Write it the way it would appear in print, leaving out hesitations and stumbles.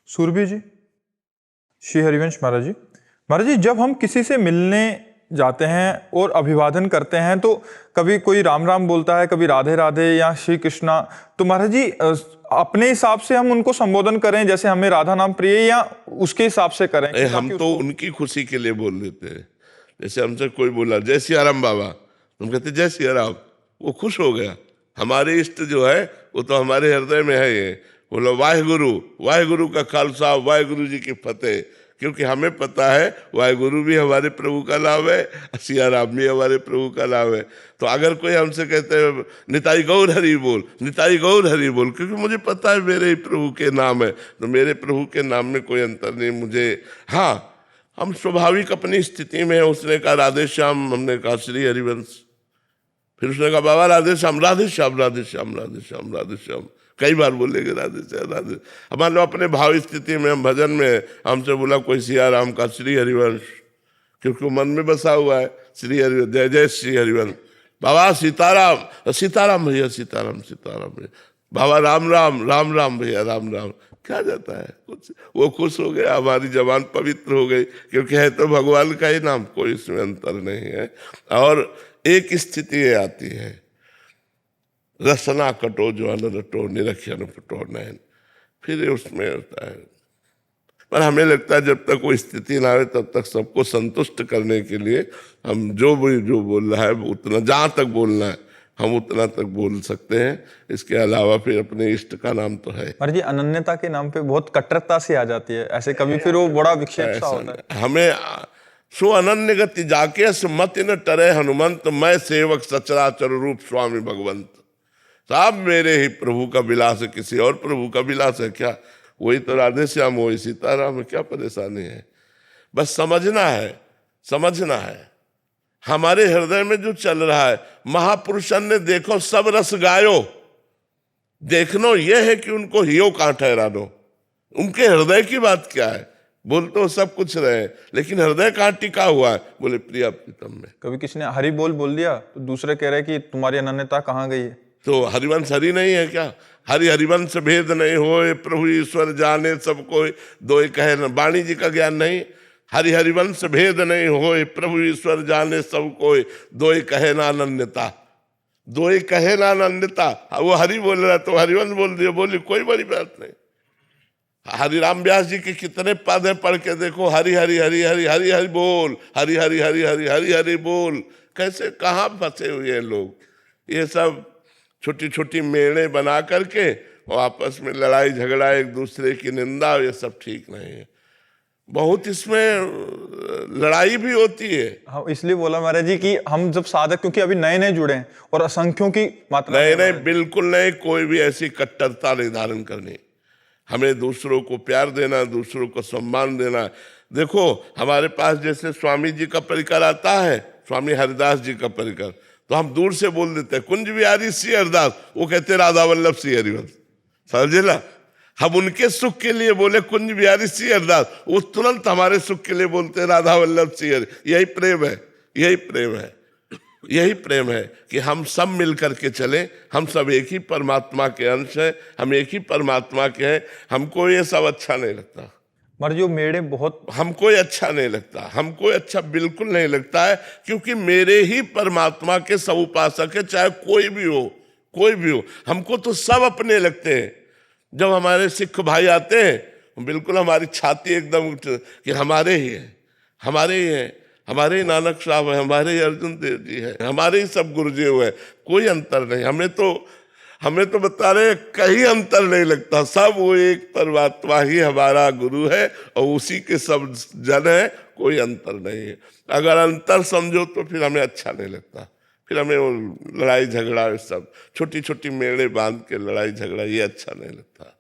सुरभि जी, श्री हरिवंश महाराज जी। महाराज जी, जब हम किसी से मिलने जाते हैं और अभिवादन करते हैं तो कभी कोई राम राम बोलता है, कभी राधे राधे या श्री कृष्णा, तो महाराज जी अपने हिसाब से हम उनको संबोधन करें, जैसे हमें राधा नाम प्रिय, या उसके हिसाब से करें? हम तो उनकी खुशी के लिए बोल देते हैं। जैसे हमसे कोई बोला जय सिया राम बाबा, हम कहते जय सिया राम, वो खुश हो गया। हमारे इष्ट जो है वो तो हमारे हृदय में है। ये बोलो वाहेगुरु, वाहेगुरु का खालसा, वाहेगुरु जी की फतेह, क्योंकि हमें पता है वाहेगुरु भी हमारे प्रभु का नाम है, सिया राम भी हमारे प्रभु का नाम है। तो अगर कोई हमसे कहते हैं निताई गौर हरि बोल, निताई गौर हरि बोल, क्योंकि मुझे पता है मेरे ही प्रभु के नाम है, तो मेरे प्रभु के नाम में कोई अंतर नहीं मुझे। हाँ, हम स्वाभाविक अपनी स्थिति में। उसने कहा राधे श्याम, हमने कहा श्री हरिवंश। फिर उसने कहा बाबा राधे श्याम, राधे श्याम, राधे श्याम, राधे श्याम, राधे श्याम, कई बार बोलेंगे राधे श्याम, राधे। अब मान लो अपने भाव स्थिति में, हम भजन में हमसे बोला कोई सिया राम का श्री हरिवंश, क्योंकि वो मन में बसा हुआ है श्री हरिवंश, जय जय श्री हरिवंश। बाबा सीताराम, सीताराम भैया, सीताराम, सीताराम भैया। बाबा राम राम, राम राम भैया, राम राम। क्या जाता है कुछ, वो खुश हो गया, हमारी जबान पवित्र हो गई, क्योंकि है तो भगवान का ही नाम, कोई इसमें अंतर नहीं है। और एक स्थिति ये आती है, रसना कटो जो अन रटो, निरखन फटो नयन, फिर उसमें होता है। पर हमें लगता है जब तक वो स्थिति ना आए तब तक सबको संतुष्ट करने के लिए हम जो बोल रहा है उतना, जहाँ तक बोलना है हम उतना तक बोल सकते हैं। इसके अलावा फिर अपने इष्ट का नाम तो है। पर जी अनन्यता के नाम पे बहुत कट्टरता सी आ जाती है ऐसे, कभी फिर वो बड़ा विक्षेप सा होता है। हमें सो अनन्य गति जाके मत न टरे हनुमंत, मैं सेवक सचराचर रूप स्वामी भगवंत। साहब मेरे ही प्रभु का विलास है, किसी और प्रभु का विलास है क्या? वही तो राधे श्याम, वही सीताराम है, क्या परेशानी है? बस समझना है, समझना है हमारे हृदय में जो चल रहा है। महापुरुषन ने देखो सब रस गायो, देखनो ये है कि उनको हियो कहाँ ठहरा दो। उनके हृदय की बात क्या है? बोल तो सब कुछ रहे, लेकिन हृदय कहाँ टिका हुआ है? बोले प्रिया प्रीतम में। कभी किसी ने हरि बोल दिया तो दूसरे कह रहे कि तुम्हारी अनन्यता कहाँ गई है? तो हरिवंश हरि नहीं है क्या? हरि हरिवंश भेद नहीं होए, प्रभु ईश्वर जाने सब कोई, दो कहे न। वाणी जी का ज्ञान नहीं? हरि हरिवंश भेद नहीं होए, प्रभु ईश्वर जाने सब कोई, दो कहे ना अनन्यता, दो कहे ना अनन्यता। वो हरि बोल रहा तो हरिवंश बोल दिया, बोली कोई बड़ी बात नहीं। हरिराम व्यास जी के कितने पद पढ़ के देखो, हरि हरि हरि हरि हरि हरि बोल, हरि हरि हरि हरि हरि हरि बोल। कैसे कहाँ फंसे हुए हैं लोग? ये सब छोटी छोटी मेड़े बना करके और आपस में लड़ाई झगड़ा, एक दूसरे की निंदा, ये सब ठीक नहीं है। बहुत इसमें लड़ाई भी होती है। हाँ, इसलिए बोला महाराज जी कि हम जब साधक, क्योंकि अभी नए नए जुड़े हैं और असंख्यों की मात्रा। नहीं, बिल्कुल नहीं, कोई भी ऐसी कट्टरता नहीं धारण करनी। हमें दूसरों को प्यार देना, दूसरों को सम्मान देना। देखो हमारे पास जैसे स्वामी जी का परिकर आता है, स्वामी हरिदास जी का परिकर, तो हम दूर से बोल देते हैं कुंज बिहारी श्री हरिदास, वो कहते राधा वल्लभ श्री हरिवंश। समझे ना? हम उनके सुख के लिए बोले कुंज बिहारी श्री हरिदास, वो तुरंत हमारे सुख के लिए बोलते राधा वल्लभ श्री हरि। यही प्रेम है, यही प्रेम है, यही प्रेम है कि हम सब मिल करके चले। हम सब एक ही परमात्मा के अंश हैं, हम एक ही परमात्मा के हैं। हमको ये सब अच्छा नहीं लगता। मर जो मेरे बहुत, हमको अच्छा नहीं लगता, हमको अच्छा बिल्कुल नहीं लगता है, क्योंकि मेरे ही परमात्मा के सब उपासक है, चाहे कोई भी हो, कोई भी हो। हमको तो सब अपने लगते हैं। जब हमारे सिख भाई आते हैं, बिल्कुल हमारी छाती एकदम कि हमारे ही है, हमारे ही है, हमारे ही नानक साहब है, हमारे ही अर्जुन देव जी है, हमारे ही सब गुरुजी हुए, कोई अंतर नहीं। हमें तो बता रहे कहीं अंतर नहीं लगता, सब वो एक परमात्मा ही हमारा गुरु है और उसी के सब जन है, कोई अंतर नहीं है। अगर अंतर समझो तो फिर हमें अच्छा नहीं लगता, फिर हमें वो लड़ाई झगड़ा, सब छोटी छोटी मेड़े बांध के लड़ाई झगड़ा, ये अच्छा नहीं लगता।